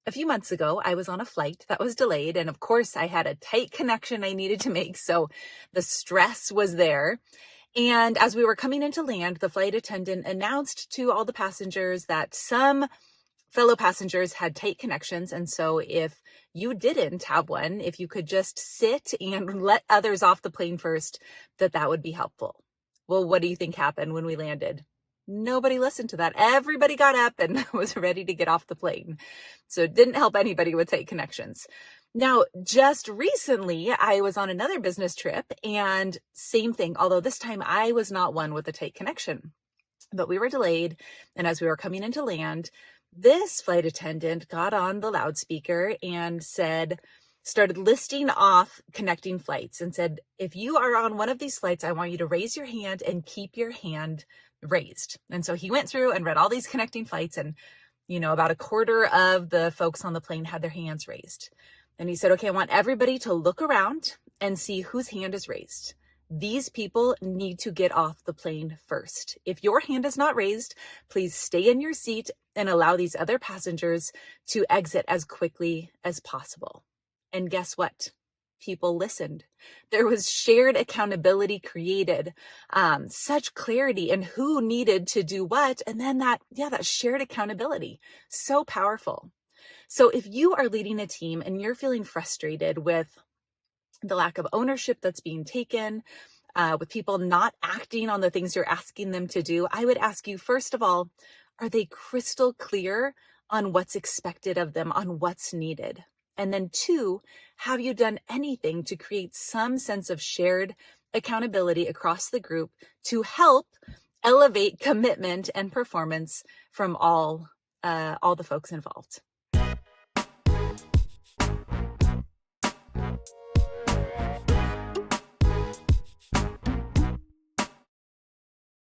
A few months ago, I was on a flight that was delayed. And of course, I had a tight connection I needed to make. So the stress was there. And as we were coming into land, the flight attendant announced to all the passengers that some fellow passengers had tight connections. And so if you didn't have one, if you could just sit and let others off the plane first, that would be helpful. Well, what do you think happened when we landed? Nobody listened to that. Everybody got up and was ready to get off the plane. So it didn't help anybody with tight connections. Now, just recently, I was on another business trip and same thing, although this time I was not one with a tight connection, but we were delayed. And as we were coming into land, this flight attendant got on the loudspeaker and started listing off connecting flights and said, if you are on one of these flights, I want you to raise your hand and keep your hand raised. And so he went through and read all these connecting flights, and about a quarter of the folks on the plane had their hands raised. And he said, okay, I want everybody to look around and see whose hand is raised. These people need to get off the plane first. If your hand is not raised, please stay in your seat and allow these other passengers to exit as quickly as possible. And guess what? People listened. There was shared accountability created, such clarity in who needed to do what. And then that shared accountability, so powerful. So if you are leading a team and you're feeling frustrated with the lack of ownership that's being taken, with people not acting on the things you're asking them to do, I would ask you, first of all, are they crystal clear on what's expected of them, on what's needed? And then 2, have you done anything to create some sense of shared accountability across the group to help elevate commitment and performance from all the folks involved?